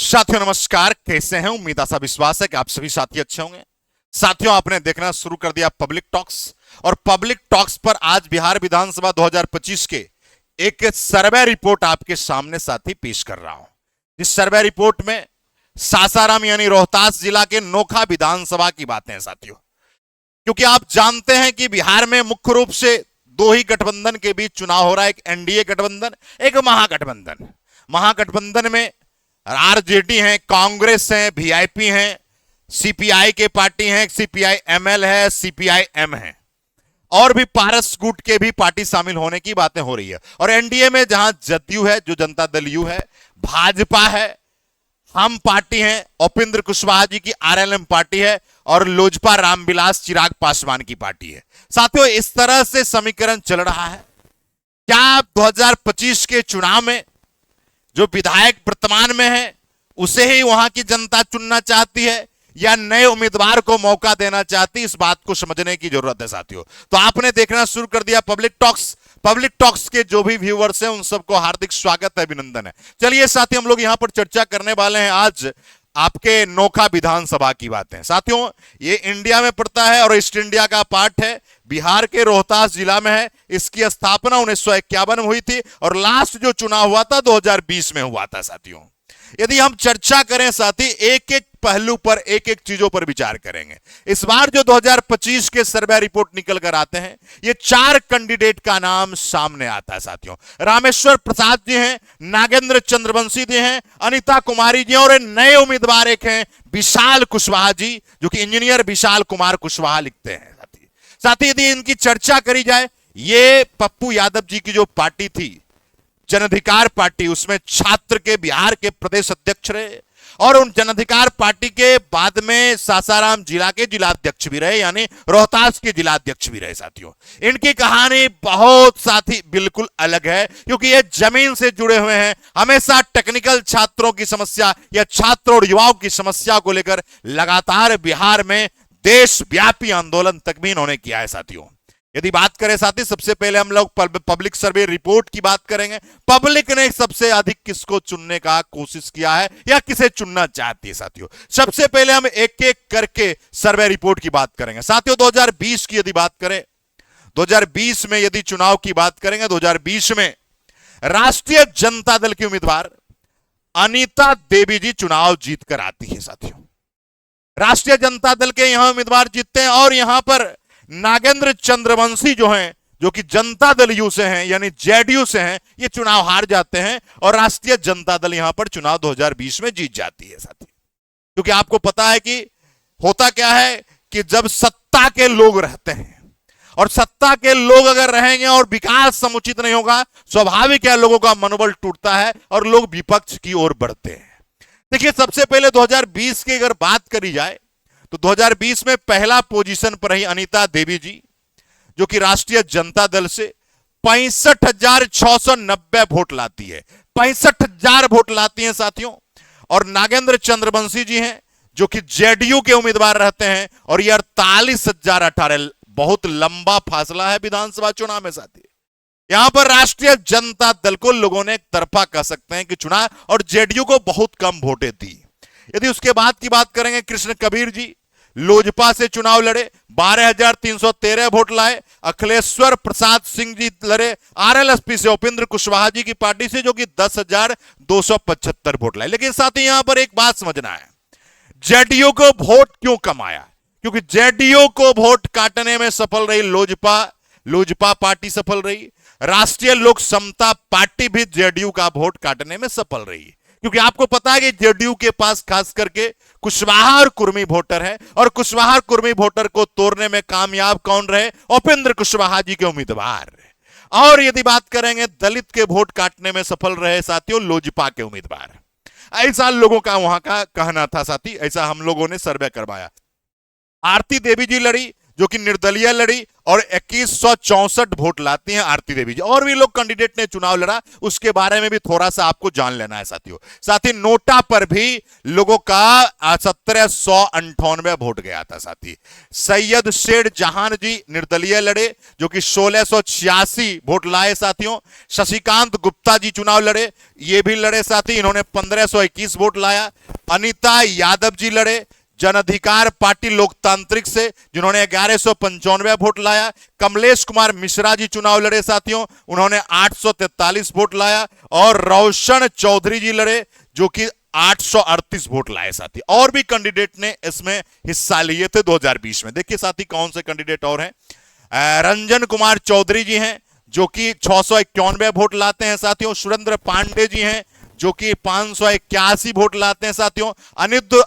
साथियों नमस्कार, कैसे हैं? उम्मीद आशा विश्वास है कि आप सभी साथी अच्छे होंगे। साथियों, आपने देखना शुरू कर दिया पब्लिक टॉक्स, और पब्लिक टॉक्स पर आज बिहार विधानसभा 2025 के एक सर्वे रिपोर्ट आपके सामने साथी पेश कर रहा हूं। इस सर्वे रिपोर्ट में सासाराम यानी रोहतास जिला के नोखा विधानसभा की बातें हैं साथियों, क्योंकि आप जानते हैं कि बिहार में मुख्य रूप से दो ही गठबंधन के बीच चुनाव हो रहा है, एक एनडीए गठबंधन, एक महागठबंधन। महागठबंधन में आरजेडी है, कांग्रेस है, वीआईपी है, सीपीआई के पार्टी है, सीपीआई एमएल है, सीपीआई एम है, और भी पारस गुट के भी पार्टी शामिल होने की बातें हो रही है। और एनडीए में जहां जदयू है, जो जनता दल यू है, भाजपा है, हम पार्टी है, उपेंद्र कुशवाहा जी की आरएलएम पार्टी है, और लोजपा रामविलास चिराग पासवान की पार्टी है। साथियों, इस तरह से समीकरण चल रहा है। क्या 2025 के चुनाव में जो विधायक वर्तमान में है उसे ही वहां की जनता चुनना चाहती है या नए उम्मीदवार को मौका देना चाहती है? इस बात को समझने की जरूरत है साथियों। तो आपने देखना शुरू कर दिया पब्लिक टॉक्स। पब्लिक टॉक्स के जो भी व्यूअर्स हैं उन सबको हार्दिक स्वागत है, अभिनंदन है। चलिए साथियों, हम लोग यहां पर चर्चा करने वाले हैं आज आपके नोखा विधानसभा की बातें। साथियों, ये इंडिया में पड़ता है और ईस्ट इंडिया का पार्ट है, बिहार के रोहतास जिला में है। इसकी स्थापना 1951 में हुई थी और लास्ट जो चुनाव हुआ था 2020 में हुआ था साथियों। यदि हम चर्चा करें साथी, एक एक पहलू पर, एक एक चीजों पर विचार करेंगे। इस बार जो 2025 के सर्वे रिपोर्ट निकल कर आते हैं, ये 4 कैंडिडेट का नाम सामने आता है साथियों। रामेश्वर प्रसाद जी हैं, नागेंद्र चंद्रवंशी जी हैं, अनिता कुमारी जी, और नए उम्मीदवार एक हैं विशाल कुशवाहा जी, जो कि इंजीनियर विशाल कुमार कुशवाहा लिखते हैं साथी। यदि इनकी चर्चा करी जाए, ये पप्पू यादव जी की जो पार्टी थी, जन अधिकार पार्टी, उसमें छात्र के बिहार के प्रदेश अध्यक्ष रहे, और उन जन अधिकार पार्टी के बाद में सासाराम जिला के जिलाध्यक्ष भी रहे, यानी रोहतास के जिलाध्यक्ष भी रहे साथियों। इनकी कहानी बहुत साथी बिल्कुल अलग है, क्योंकि ये जमीन से जुड़े हुए हैं। हमेशा टेक्निकल छात्रों की समस्या या छात्रों और युवाओं की समस्या को लेकर लगातार बिहार में देशव्यापी आंदोलन तक भी इन्होंने किया है साथियों। यदि बात करें साथी, सबसे पहले हम लोग पब्लिक सर्वे रिपोर्ट की बात करेंगे। पब्लिक ने सबसे अधिक किसको चुनने का कोशिश किया है या किसे चुनना चाहती है साथियों। सबसे पहले हम एक एक करके सर्वे रिपोर्ट की बात करेंगे साथियों। 2020 की यदि बात करें, 2020 में यदि चुनाव की बात करेंगे, 2020 में राष्ट्रीय जनता दल की उम्मीदवार अनिता देवी जी चुनाव जीतकर आती है साथियों। राष्ट्रीय जनता दल के यहां उम्मीदवार जीतते हैं, और यहां पर नागेंद्र चंद्रवंशी जो हैं, जो कि जनता दल यू से हैं, यानी जेडीयू से हैं, ये चुनाव हार जाते हैं, और राष्ट्रीय जनता दल यहां पर चुनाव 2020 में जीत जाती है साथी। क्योंकि आपको पता है कि होता क्या है कि जब सत्ता के लोग रहते हैं, और सत्ता के लोग अगर रहेंगे और विकास समुचित नहीं होगा, स्वाभाविक है लोगों का मनोबल टूटता है और लोग विपक्ष की ओर बढ़ते हैं। देखिए, सबसे पहले 2020 की अगर बात करी जाए तो 2020 में पहला पोजीशन पर रही अनिता देवी जी, जो कि राष्ट्रीय जनता दल से 65,690 वोट लाती है। 65,000 वोट लाती हैं साथियों। और नागेंद्र चंद्रवंशी जी हैं, जो कि जेडीयू के उम्मीदवार रहते हैं, और ये 48,018। बहुत लंबा फासला है विधानसभा चुनाव में साथी। यहां पर राष्ट्रीय जनता दल को लोगों ने एक तरफा कह सकते हैं कि चुना, और जेडीयू को बहुत कम वोटें दी। यदि उसके बाद की बात करेंगे, कृष्ण कबीर जी लोजपा से चुनाव लड़े, 12,313 वोट लाए। अखिलेश्वर प्रसाद सिंह जी लड़े आरएलएसपी से, उपेंद्र कुशवाहा जी की पार्टी से, जो कि 10,275 वोट लाए। लेकिन साथ ही यहां पर एक बात समझना है, जेडीयू को वोट क्यों कम आया? क्योंकि जेडीयू को वोट काटने में सफल रही लोजपा पार्टी सफल रही। राष्ट्रीय लोक समता पार्टी भी जेडीयू का वोट काटने में सफल रही, क्योंकि आपको पता है कि जेडीयू के पास खास करके कुशवाहा और कुर्मी वोटर है, और कुशवाहा और कुर्मी वोटर को तोड़ने में कामयाब कौन रहे? उपेंद्र कुशवाहा जी के उम्मीदवार। और यदि बात करेंगे, दलित के वोट काटने में सफल रहे साथियों लोजपा के उम्मीदवार। ऐसा लोगों का वहां का कहना था साथी, ऐसा हम लोगों ने सर्वे करवाया। आरती देवी जी लड़ी, जो कि निर्दलीय लड़ी और 2164 वोट लाती हैं आरती देवी जी। और भी लोग कैंडिडेट ने चुनाव लड़ा, उसके बारे में भी थोड़ा सा आपको जान लेना है साथियों। साथ ही नोटा पर भी लोगों का 1798 वोट गया था साथी। सैयद शेर जहान जी निर्दलीय लड़े, जो कि 1686 वोट लाए साथियों। शशिकांत गुप्ता जी चुनाव लड़े, ये भी लड़े साथी, इन्होंने 1521 वोट लाया। अनीता यादव जी लड़े जन अधिकार पार्टी लोकतांत्रिक से, जिन्होंने 1195 वोट लाया। कमलेश कुमार मिश्रा जी चुनाव लड़े साथियों, उन्होंने 843 वोट लाया। और रोशन चौधरी जी लड़े, जो कि 838 वोट लाए साथी। और भी कैंडिडेट ने इसमें हिस्सा लिए थे 2020 में। देखिए साथी कौन से कैंडिडेट और हैं। रंजन कुमार चौधरी जी हैं, जो कि 691 वोट लाते हैं साथियों। सुरेंद्र पांडे जी हैं, जो कि 581 वोट लाते हैं साथियों।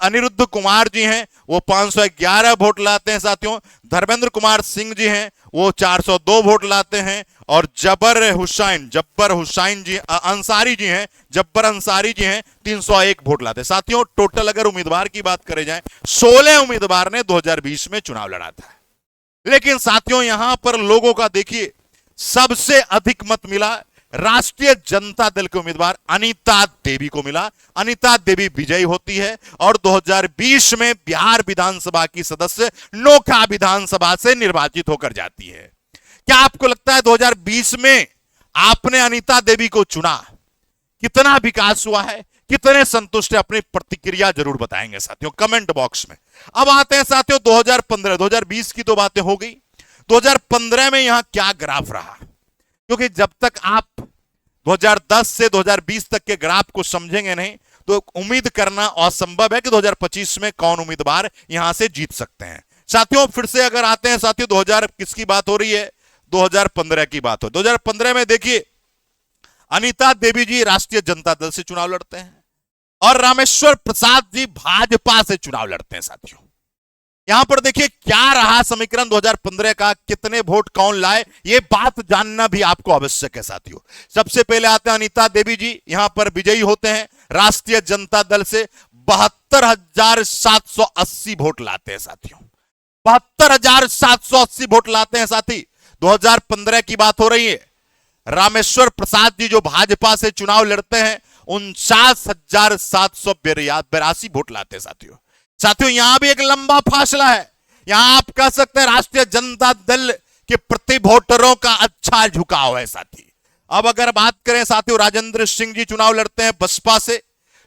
अनिरुद्ध कुमार जी हैं, वो 511 वोट लाते हैं साथियों। धर्मेंद्र कुमार सिंह जी हैं, वो 402 वोट लाते हैं। और जब्बर हुसैन जी अंसारी जी हैं, जब्बर अंसारी जी हैं, 301 वोट लाते हैं साथियों। टोटल अगर उम्मीदवार की बात करें जाए, 16 उम्मीदवार ने 2020 में चुनाव लड़ा था। लेकिन साथियों यहां पर लोगों का देखिए, सबसे अधिक मत मिला राष्ट्रीय जनता दल के उम्मीदवार अनीता देवी को मिला। अनीता देवी विजयी होती है और 2020 में बिहार विधानसभा की सदस्य नोखा विधानसभा से निर्वाचित होकर जाती है। क्या आपको लगता है 2020 में आपने अनीता देवी को चुना, कितना विकास हुआ है, कितने संतुष्ट है? अपनी प्रतिक्रिया जरूर बताएंगे साथियों कमेंट बॉक्स में। अब आते हैं साथियों 2015, 2020 की तो बातें हो गई। 2015 में यहां क्या ग्राफ रहा, क्योंकि जब तक आप 2010 से 2020 तक के ग्राफ को समझेंगे नहीं तो उम्मीद करना असंभव है कि 2025 में कौन उम्मीदवार यहां से जीत सकते हैं साथियों। फिर से अगर आते हैं साथियों 2000 किसकी बात हो रही है, 2015 की बात हो। 2015 में देखिए अनीता देवी जी राष्ट्रीय जनता दल से चुनाव लड़ते हैं और रामेश्वर प्रसाद जी भाजपा से चुनाव लड़ते हैं साथियों। यहां पर देखिए क्या रहा समीकरण 2015 का, कितने वोट कौन लाए, ये बात जानना भी आपको आवश्यक है साथियों। सबसे पहले आते हैं अनीता देवी जी, यहां पर विजयी होते हैं राष्ट्रीय जनता दल से। 72,780 वोट लाते हैं साथियों, 72,780 वोट लाते हैं साथी। 2015 की बात हो रही है। रामेश्वर प्रसाद जी जो भाजपा से चुनाव लड़ते हैं 49,782 वोट लाते हैं साथियों। साथियों यहां भी एक लंबा फासला है। यहां आप कह सकते हैं राष्ट्रीय जनता दल के प्रति वोटरों का अच्छा झुकाव है साथी। अब अगर बात करें साथियों, राजेंद्र सिंह जी चुनाव लड़ते हैं बसपा से,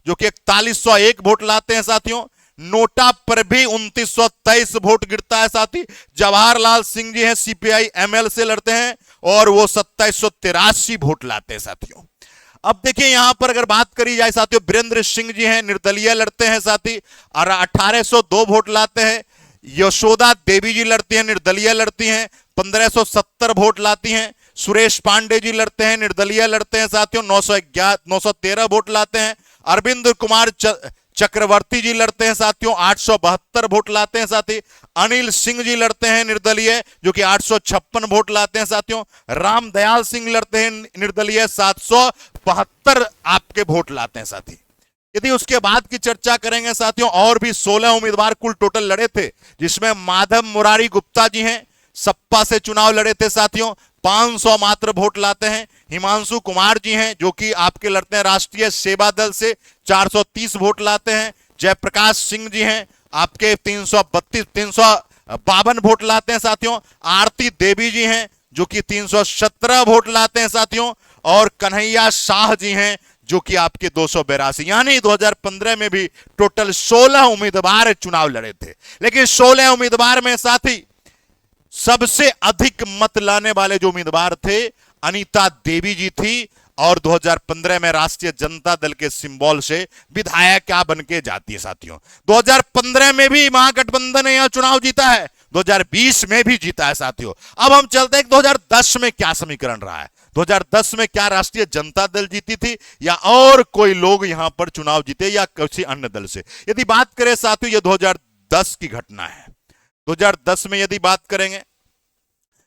जो कि 4101 वोट लाते हैं साथियों। नोटा पर भी 2923 वोट गिरता है साथी। जवाहरलाल सिंह जी हैं सीपीआई एमएल से लड़ते हैं और वो 2783 वोट लाते हैं साथियों। अब देखिए यहां पर अगर बात करी जाए साथियों, वीरेंद्र सिंह जी हैं निर्दलीय लड़ते हैं साथी और 1802 वोट लाते हैं। यशोदा देवी जी लड़ती हैं, निर्दलीय लड़ती हैं, 1570 वोट लाती हैं। सुरेश पांडे जी लड़ते हैं, निर्दलीय लड़ते हैं साथियों, 913 वोट लाते हैं। अरविंद कुमार चक्रवर्ती जी लड़ते हैं साथियों, 872 वोट लाते हैं साथी। अनिल सिंह जी लड़ते हैं निर्दलीय, जो कि 856 वोट लाते हैं साथियों। रामदयाल सिंह लड़ते हैं निर्दलीय, 772 आपके वोट लाते हैं साथी। यदि उसके बाद की चर्चा करेंगे साथियों, और भी 16 उम्मीदवार कुल टोटल लड़े थे, जिसमें माधव मुरारी गुप्ता जी हैं, सपा से चुनाव लड़े थे साथियों, 500 मात्र वोट लाते हैं। हिमांशु कुमार जी हैं, जो कि आपके लड़ते हैं राष्ट्रीय सेवा दल से, 430 वोट लाते हैं। जयप्रकाश सिंह जी हैं, आपके 352 वोट लाते हैं साथियों। आरती देवी जी हैं, जो कि 317 वोट लाते हैं साथियों। और कन्हैया शाह जी हैं, जो कि आपके 282। यानी 2015 में भी टोटल 16 उम्मीदवार चुनाव लड़े थे, लेकिन 16 उम्मीदवार में साथी सबसे अधिक मत लाने वाले जो उम्मीदवार थे अनीता देवी जी थी। और 2015 में राष्ट्रीय जनता दल के सिंबल से विधायक क्या बन के जाती है साथियों। 2015 में भी महागठबंधन ने यह चुनाव जीता है, 2020 में भी जीता है साथियों। अब हम चलते हैं 2010 में क्या समीकरण रहा है। 2010 में क्या राष्ट्रीय जनता दल जीती थी या और कोई लोग यहां पर चुनाव जीते या किसी अन्य दल से। यदि बात करें साथियों, यह 2010 की घटना है। 2010 में यदि बात करेंगे,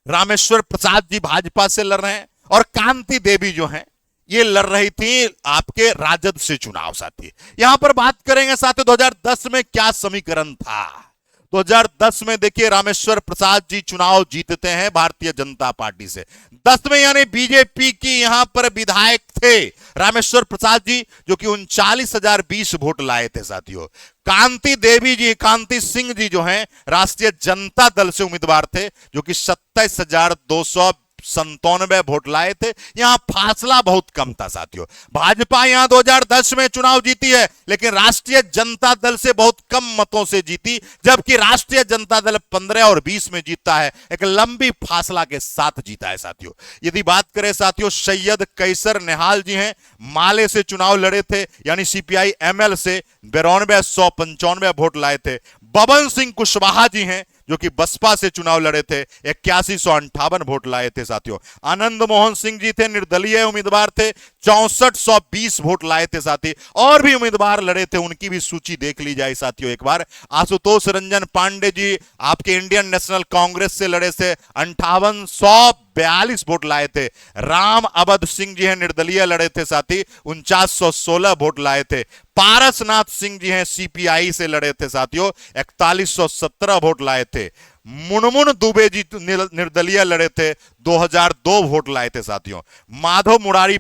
रामेश्वर प्रसाद जी भाजपा से लड़ रहे हैं और कांति देवी जो हैं ये लड़ रही थी आपके राजद से चुनाव साथी। यहां पर बात करेंगे साथियों 2010 में क्या समीकरण था। 2010 में देखिए रामेश्वर प्रसाद जी चुनाव जीतते हैं भारतीय जनता पार्टी से। 10 में यानी बीजेपी की यहां पर विधायक थे रामेश्वर प्रसाद जी, जो कि 39,020 वोट लाए थे साथियों। कांति सिंह जी जो हैं राष्ट्रीय जनता दल से उम्मीदवार थे, जो कि 27,297 वोट लाए थे। यहां फासला बहुत कम था साथियों। भाजपा यहां 2010 में चुनाव जीती है, लेकिन राष्ट्रीय जनता दल से बहुत कम मतों से जीती, जबकि राष्ट्रीय जनता दल 15 और 20 में जीतता है। एक लंबी फासला के साथ जीता है साथियों। यदि बात करें साथियों, सैयद कैसर निहाल जी हैं, माले से चुनाव लड़े थे, यानी सीपीआई एमएल से 92,195 वोट लाए थे। बबन सिंह कुशवाहा जी हैं, जो कि बसपा से चुनाव लड़े थे, 81,158 वोट लाए थे साथियों। आनंद मोहन सिंह जी थे, निर्दलीय उम्मीदवार थे, 6420 वोट लाए थे साथी। और भी उम्मीदवार लड़े थे, उनकी भी सूची देख ली जाए साथियों एक बार। आशुतोष रंजन पांडे जी आपके इंडियन नेशनल कांग्रेस से लड़े थे, 5842 वोट लाए थे। राम अवध सिंह जी हैं, निर्दलीय लड़े थे साथी, 4916 वोट लाए थे। पारसनाथ सिंह जी हैं, सीपीआई से लड़े थे साथियों, 4117 वोट लाए थे। मुनमुन दुबे जी निर्दलीय लड़े थे, 2002 वोट लाए थे साथियों। माधव मुरारी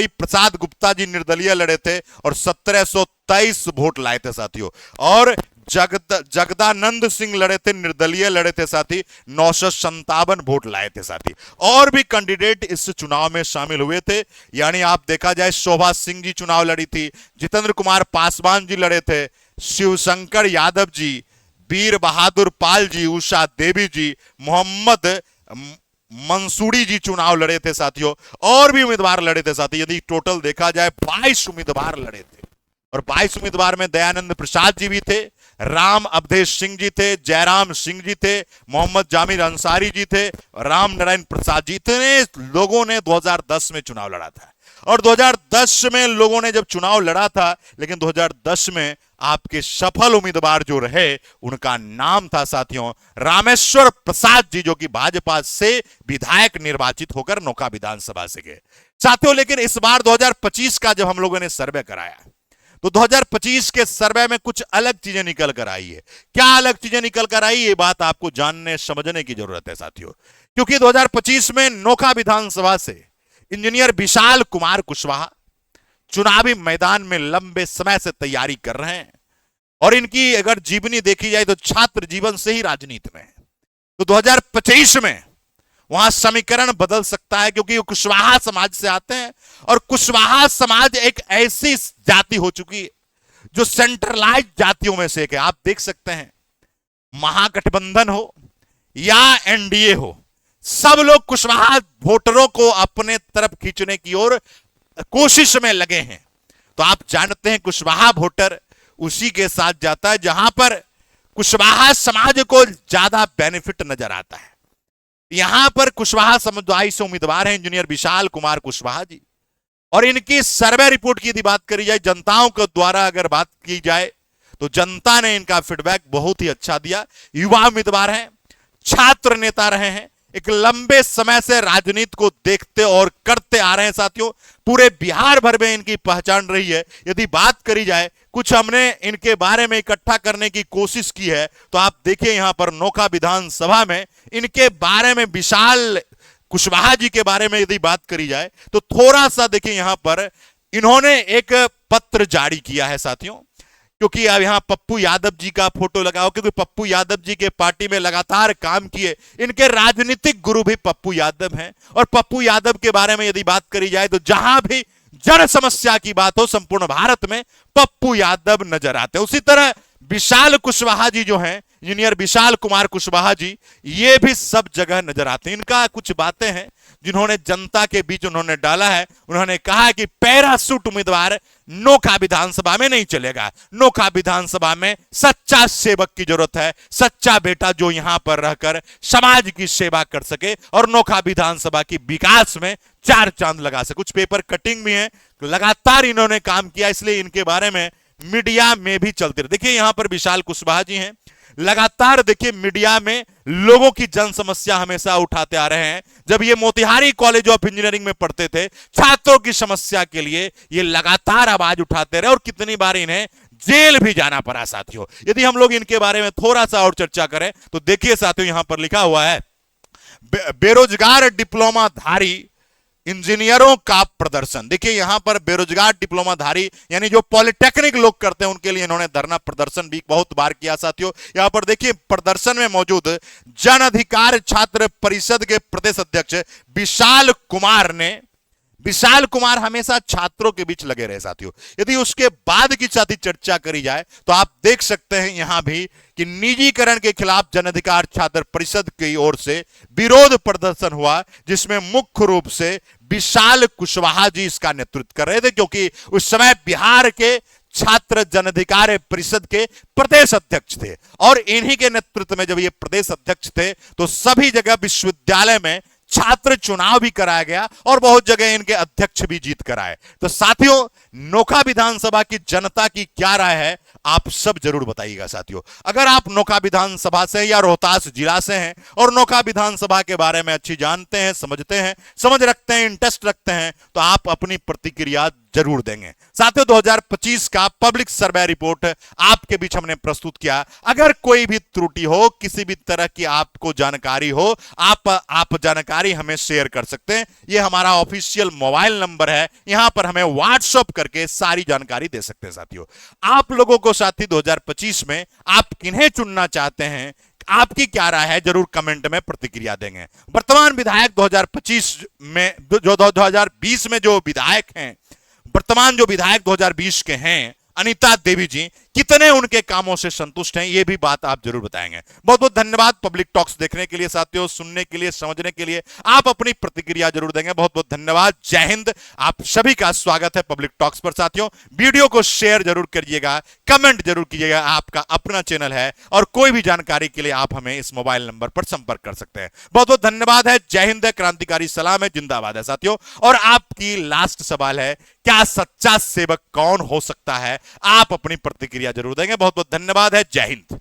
प्रसाद गुप्ता जी निर्दलीय लड़े थे और 1723 वोट लाए थे साथियों। और जगदानंद सिंह लड़े थे, निर्दलीय लड़े थे साथी, 957 वोट लाए थे साथी। और भी कैंडिडेट इस चुनाव में शामिल हुए थे, यानी आप देखा जाए शोभा सिंह जी चुनाव लड़ी थी, जितेंद्र कुमार पासवान जी लड़े थे, शिवशंकर यादव जी, वीर बहादुर पाल जी, उषा देवी जी, मोहम्मद मंसूरी जी चुनाव लड़े थे साथियों। और भी उम्मीदवार लड़े थे साथी। यदि टोटल देखा जाए 22 उम्मीदवार लड़े थे, और 22 उम्मीदवार में दयानंद प्रसाद जी भी थे, राम अवधेश सिंह जी थे, जयराम सिंह जी थे, मोहम्मद जामिर अंसारी जी थे, राम नारायण प्रसाद जी। इतने लोगों ने 2010 में चुनाव लड़ा था। और 2010 में लोगों ने जब चुनाव लड़ा था, लेकिन 2010 में आपके सफल उम्मीदवार जो रहे, उनका नाम था साथियों रामेश्वर प्रसाद जी, जो कि भाजपा से विधायक निर्वाचित होकर नौका विधानसभा से गए साथियों। लेकिन इस बार 2025 का जब हम लोगों ने सर्वे कराया, तो 2025 के सर्वे में कुछ अलग चीजें निकल कर आई है। क्या अलग चीजें निकल कर आई, ये बात आपको जानने समझने की जरूरत है साथियों। क्योंकि 2025 में नौका विधानसभा से इंजीनियर विशाल कुमार कुशवाहा चुनावी मैदान में लंबे समय से तैयारी कर रहे हैं, और इनकी अगर जीवनी देखी जाए तो छात्र जीवन से ही राजनीति में है। तो 2025 में वहां समीकरण बदल सकता है, क्योंकि वो कुशवाहा समाज से आते हैं, और कुशवाहा समाज एक ऐसी जाति हो चुकी है जो सेंट्रलाइज जातियों में से एक है। आप देख सकते हैं, महागठबंधन हो या एनडीए हो, सब लोग कुशवाहा वोटरों को अपने तरफ खींचने की ओर कोशिश में लगे हैं। तो आप जानते हैं कुशवाहा वोटर उसी के साथ जाता है जहां पर कुशवाहा समाज को ज्यादा बेनिफिट नजर आता है। यहां पर कुशवाहा समुदाय से उम्मीदवार हैं इंजीनियर विशाल कुमार कुशवाहा जी, और इनकी सर्वे रिपोर्ट की यदि बात करी जाए, जनताओं के द्वारा अगर बात की जाए, तो जनता ने इनका फीडबैक बहुत ही अच्छा दिया। युवा उम्मीदवार हैं, छात्र नेता रहे हैं, एक लंबे समय से राजनीति को देखते और करते आ रहे हैं साथियों। पूरे बिहार भर में इनकी पहचान रही है। यदि बात करी जाए, कुछ हमने इनके बारे में इकट्ठा करने की कोशिश की है, तो आप देखिए यहां पर नौका विधानसभा में इनके बारे में, विशाल कुशवाहा जी के बारे में यदि बात करी जाए, तो थोड़ा सा देखिए यहां पर इन्होंने एक पत्र जारी किया है साथियों। क्योंकि अब यहां पप्पू यादव जी का फोटो लगाओ, क्योंकि पप्पू यादव जी के पार्टी में लगातार काम किए, इनके राजनीतिक गुरु भी पप्पू यादव हैं। और पप्पू यादव के बारे में यदि बात करी जाए, तो जहां भी जन समस्या की बात हो, संपूर्ण भारत में पप्पू यादव नजर आते हैं। उसी तरह विशाल कुशवाहा जी जो हैं, इंजीनियर विशाल कुमार कुशवाहा जी, ये भी सब जगह नजर आते हैं। इनका कुछ बातें हैं जिन्होंने जनता के बीच उन्होंने डाला है। उन्होंने कहा कि पैरासूट उम्मीदवार नौका विधानसभा में नहीं चलेगा। नौका विधानसभा में सच्चा सेवक की जरूरत है, सच्चा बेटा जो यहां पर रहकर समाज की सेवा कर सके और नौका विधानसभा की विकास में चार चांद लगा सके। कुछ पेपर कटिंग भी है, लगातार इन्होंने काम किया, इसलिए इनके बारे में मीडिया में भी चलते रहे। देखिए यहां पर विशाल कुशवाहा जी हैं, लगातार देखिए मीडिया में लोगों की जन समस्या हमेशा उठाते आ रहे हैं। जब ये मोतिहारी कॉलेज ऑफ इंजीनियरिंग में पढ़ते थे, छात्रों की समस्या के लिए ये लगातार आवाज उठाते रहे, और कितनी बार इन्हें जेल भी जाना पड़ा साथियों। यदि हम लोग इनके बारे में थोड़ा सा और चर्चा करें तो देखिए साथियों, यहां पर लिखा हुआ है बेरोजगार डिप्लोमाधारी इंजीनियरों का प्रदर्शन। देखिए यहां पर बेरोजगार डिप्लोमाधारी यानी जो पॉलिटेक्निक लोग करते हैं उनके लिए इन्होंने धरना प्रदर्शन भी बहुत बार किया साथियों। यहां पर देखिए प्रदर्शन में मौजूद जन अधिकार छात्र परिषद के प्रदेश अध्यक्ष विशाल कुमार हमेशा छात्रों के बीच लगे रहे साथियों। यदि उसके बाद की साथी चर्चा करी जाए तो आप देख सकते हैं यहां भी कि निजीकरण के खिलाफ जन अधिकार छात्र परिषद की ओर से विरोध प्रदर्शन हुआ, जिसमें मुख्य रूप से विशाल कुशवाहा जी इसका नेतृत्व कर रहे थे, क्योंकि उस समय बिहार के छात्र जन अधिकार परिषद के प्रदेश अध्यक्ष थे। और इन्हीं के नेतृत्व में जब ये प्रदेश अध्यक्ष थे तो सभी जगह विश्वविद्यालय में छात्र चुनाव भी कराया गया और बहुत जगह इनके अध्यक्ष भी जीत कर आए। तो साथियों, नोखा विधानसभा की जनता की क्या राय है आप सब जरूर बताइएगा साथियों। अगर आप नोखा विधानसभा से या रोहतास जिला से हैं और नोखा विधानसभा के बारे में अच्छी जानते हैं, समझ रखते हैं, इंटरेस्ट रखते हैं, तो आप अपनी प्रतिक्रिया जरूर देंगे साथियों। 2025 का पब्लिक सर्वे रिपोर्ट आपके बीच हमने प्रस्तुत किया। अगर कोई भी त्रुटि हो, किसी भी तरह की आपको जानकारी हो, आप जानकारी हमें शेयर कर सकते हैं। यह हमारा ऑफिशियल मोबाइल नंबर है, यहां पर हमें व्हाट्सएप करके सारी जानकारी दे सकते हैं साथियों। आप लोगों को साथी 2025 में आप किन्हें चुनना चाहते हैं, आपकी क्या राय है, जरूर कमेंट में प्रतिक्रिया देंगे। वर्तमान विधायक 2025 में जो 2020 में जो विधायक हैं, वर्तमान जो विधायक 2020 के हैं अनीता देवी जी, कितने उनके कामों से संतुष्ट हैं, ये भी बात आप जरूर बताएंगे। बहुत बहुत धन्यवाद पब्लिक टॉक्स देखने के लिए साथियों, सुनने के लिए, समझने के लिए। आप अपनी प्रतिक्रिया जरूर देंगे। बहुत बहुत धन्यवाद। जय हिंद। आप सभी का स्वागत है पब्लिक टॉक्स पर साथियों। वीडियो को शेयर जरूर करिएगा, कमेंट जरूर कीजिएगा। आपका अपना चैनल है और कोई भी जानकारी के लिए आप हमें इस मोबाइल नंबर पर संपर्क कर सकते हैं। बहुत बहुत धन्यवाद है। जय हिंद है, क्रांतिकारी सलाम है, जिंदाबाद है साथियों। और आपकी लास्ट सवाल है, क्या सच्चा सेवक कौन हो सकता है? आप अपनी प्रतिक्रिया जरूर देंगे। बहुत बहुत धन्यवाद है। जय हिंद।